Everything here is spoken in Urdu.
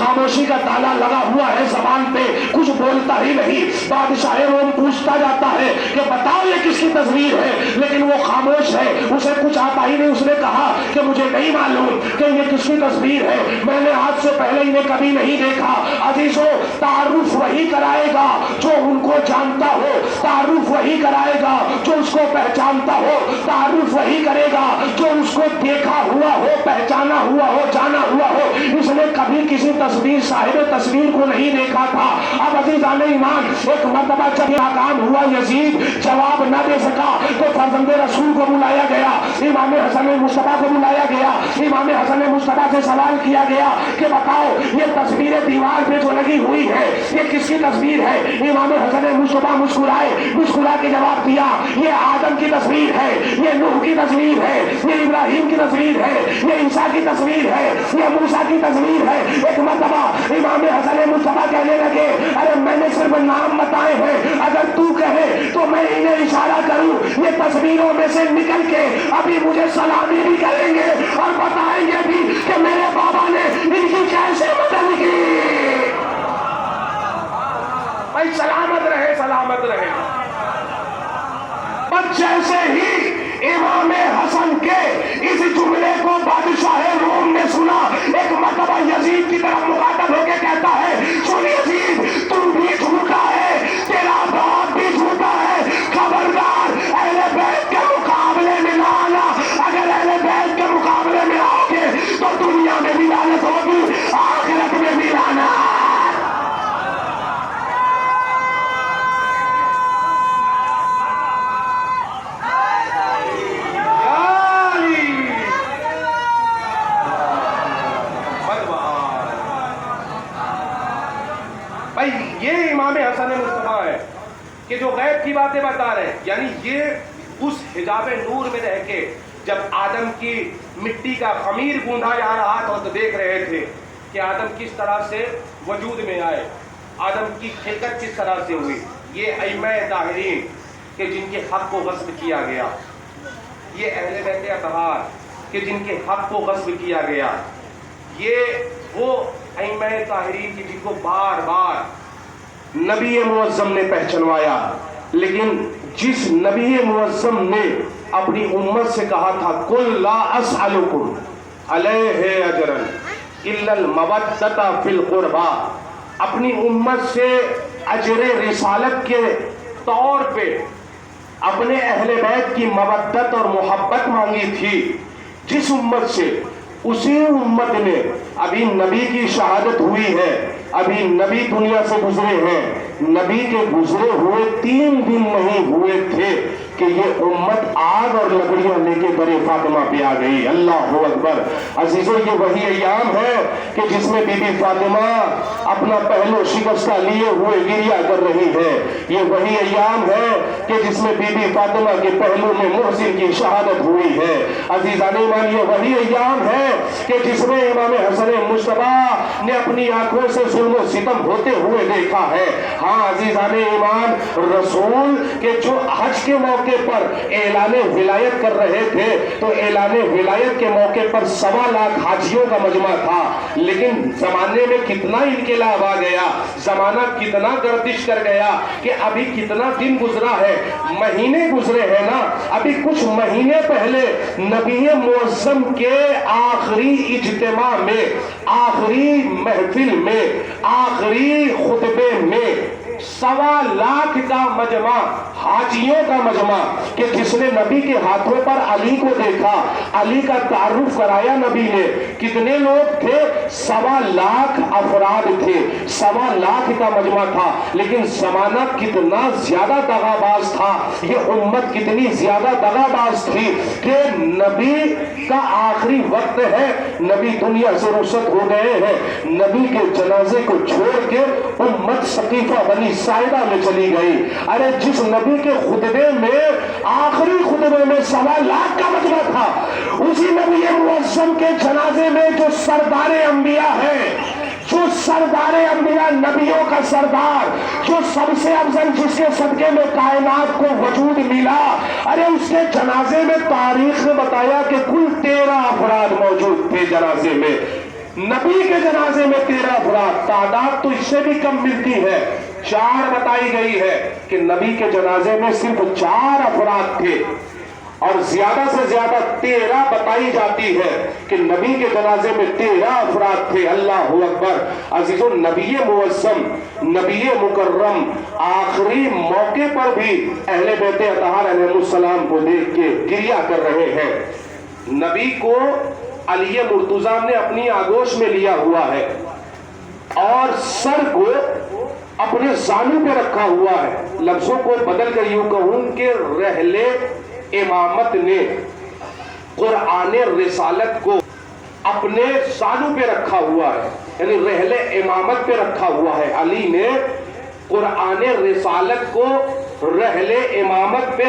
خاموشی کا تالا لگا ہوا ہے زبان پہ، کچھ بولتا ہی نہیں۔ بادشاہ روم پوچھتا جاتا ہے کہ بتاؤ یہ کس کی تصویر ہے، لیکن وہ خاموش ہے، اسے کچھ آتا ہی نہیں۔ اس نے کہا کہ مجھے نہیں معلوم کہ یہ کس کی تصویر ہے، میں نے آج سے پہلے انہیں کبھی نہیں دیکھا۔ عزیزو، تعارف وہی کرائے گا جو ان کو جانتا ہو، تعارف وہی کرائے گا جو اس کو پہچانتا ہو، تعارف وہی کرے گا جو اس کو دیکھا ہوا ہو، پہچانا ہوا ہو، جانا ہوا ہو۔ اس نے کبھی کسی تصویر صاحب تصویر کو نہیں دیکھا تھا۔ اب عزیزان ایمان، ایک مرتبہ جب ناکام ہوا یزید، جواب نہ دے سکا تو فرزند رسول کو بلایا گیا، امام حسن مصطفیٰ کو بلایا گیا۔ امام حسن مصطفیٰ سے سوال کیا گیا کہ بتاؤ یہ تصویر دیوار پہ جو لگی ہوئی ہے یہ کس کی تصویر ہے؟ امام حسن مصطفیٰ مسکرائے، مسکرا کے جواب دیا یہ آدم کی تصویر ہے، یہ نوح کی تصویر ہے، یہ ابراہیم کی تصویر ہے، یہ عیسیٰ کی تصویر ہے، یہ موسیٰ کی تصویر ہے۔ ایک مرتبہ امام حسن مصطفیٰ کہنے لگے ارے میں نے صرف نام بتائے ہیں، اگر تو کہے تو میں انہیں اشارہ کروں، یہ تصویروں میں سے نکل کے ابھی مجھے سلامی بھی کریں گے اور بتائیں گے بھی کہ میرے بابا نے ان کی کیسے مدد کی۔ بھائی سلامت رہے، سلامت رہے۔ بس جیسے ہی امام حسن کے اس جملے کو بادشاہ روم نے سنا، ایک مرتبہ یزید کی طرف مخاطب ہو کے کہتا ہے سن یزید، تو بھی جھوٹا ہے، تیرا باپ بھی جھوٹا ہے، خبردار اہل بیت کے مقابلے میں نہ آنا، اگر اہل بیت کے مقابلے میں آؤ گے تو دنیا میں بھی لعنت ہوگی، آخرت میں بھی لعنت۔ یہ امام حسن مصطفیٰ ہے کہ جو غیب کی باتیں بتا رہے ہیں، یعنی یہ اس حجاب نور میں رہ کے جب آدم کی مٹی کا خمیر گوندا جا رہا تھا تو دیکھ رہے تھے کہ آدم کس طرح سے وجود میں آئے، آدم کی خلقت کس طرح سے ہوئی۔ یہ ائمہ طاہرین کہ جن کے حق کو غصب کیا گیا، یہ اہل بیت اطہار کہ جن کے حق کو غصب کیا گیا، یہ وہ ائمہ طاہرین کی جن کو بار بار نبی معظم نے پہچنوایا، لیکن جس نبی معظم نے اپنی امت سے کہا تھا قل لا اسألکم علیہ اجرا الا المودۃ فی القربى، اپنی امت سے اجر رسالت کے طور پہ اپنے اہل بیت کی مودت اور محبت مانگی تھی جس امت سے، اسی امت نے ابھی نبی کی شہادت ہوئی ہے، ابھی نبی دنیا سے گزرے ہیں، نبی کے گزرے ہوئے 3 دن نہیں ہوئے تھے کہ یہ امت آگ اور لکڑیاں لے کے برے فاطمہ پہ آ گئی۔ اللہ اکبر۔ عزیزو، یہ وہی ایام ہے کہ جس میں بی بی فاطمہ اپنا پہلو شکستہ لیے ہوئے گریہ کر رہی ہے، یہ وہی ایام ہے کہ جس میں بی بی فاطمہ کے پہلو میں محسن کی شہادت ہوئی ہے۔ عزیزان ایمان، یہ وہی ایام ہے کہ جس میں امام حسن مصطفیٰ نے اپنی آنکھوں سے ظلم و ستم ہوتے ہوئے دیکھا ہے۔ ہاں عزیزان ایمان، رسول کے جو حج کے موقع پر اعلان ولایت کر رہے تھے تو اعلان ولایت کے موقع پر 1.25 لاکھ حاجیوں کا مجمع تھا، لیکن زمانے میں کتنا انقلاب آ گیا، زمانہ کتنا گردش کر گیا کہ ابھی کتنا دن گزرا ہے، مہینے گزرے ہیں نا۔ ابھی کچھ مہینے پہلے نبی معظم کے آخری اجتماع میں، آخری محفل میں، آخری خطبے میں 1.25 لاکھ کا مجمع، حاجیوں کا مجمع کہ جس نے نبی کے ہاتھوں پر علی کو دیکھا، علی کا تعارف کرایا نبی نے، کتنے لوگ تھے؟ 1.25 لاکھ افراد تھے، 1.25 لاکھ کا مجمع تھا، لیکن زمانہ کتنا زیادہ دغاباز تھا، یہ امت کتنی زیادہ دغاباز تھی کہ نبی کا آخری وقت ہے، نبی دنیا سے رخصت ہو گئے ہیں، نبی کے جنازے کو چھوڑ کے امت سقیفہ بنی سائدہ میں چلی گئی۔ ارے جس نبی کے خطبے میں، آخری خطبے میں 1.25 لاکھ کا مجمع تھا، اسی نبی معظم کے جنازے میں جو سردار انبیاء ہے، جو سردار انبیاء، نبیوں کا سردار، جو سب سے افضل، جس کے صدقے میں کائنات کو وجود ملا، ارے اس کے جنازے میں تاریخ نے بتایا کہ کل 13 افراد موجود تھے جنازے میں۔ نبی کے جنازے میں 13 افراد، تعداد تو اس سے بھی کم ملتی ہے، 4 بتائی گئی ہے کہ نبی کے جنازے میں صرف 4 افراد تھے، اور زیادہ سے زیادہ 13 بتائی جاتی ہے کہ نبی کے جنازے میں 13 افراد تھے۔ اللہ اکبر۔ عزیزو، نبی معظم، نبی مکرم آخری موقع پر بھی اہل بیت اطہار علیہ السلام کو دیکھ کے گریہ کر رہے ہیں۔ نبی کو علی مرتضیٰ نے اپنی آغوش میں لیا ہوا ہے اور سر کو اپنے زانوں پہ رکھا ہوا ہے۔ لفظوں کو بدل کر یوں کہوں کہ رحلِ امامت نے قرآن رسالت کو اپنے زانوں پہ رکھا ہوا ہے، یعنی رحلِ امامت پہ رکھا ہوا ہے۔ علی نے قرآن رسالت کو رحلِ امامت پہ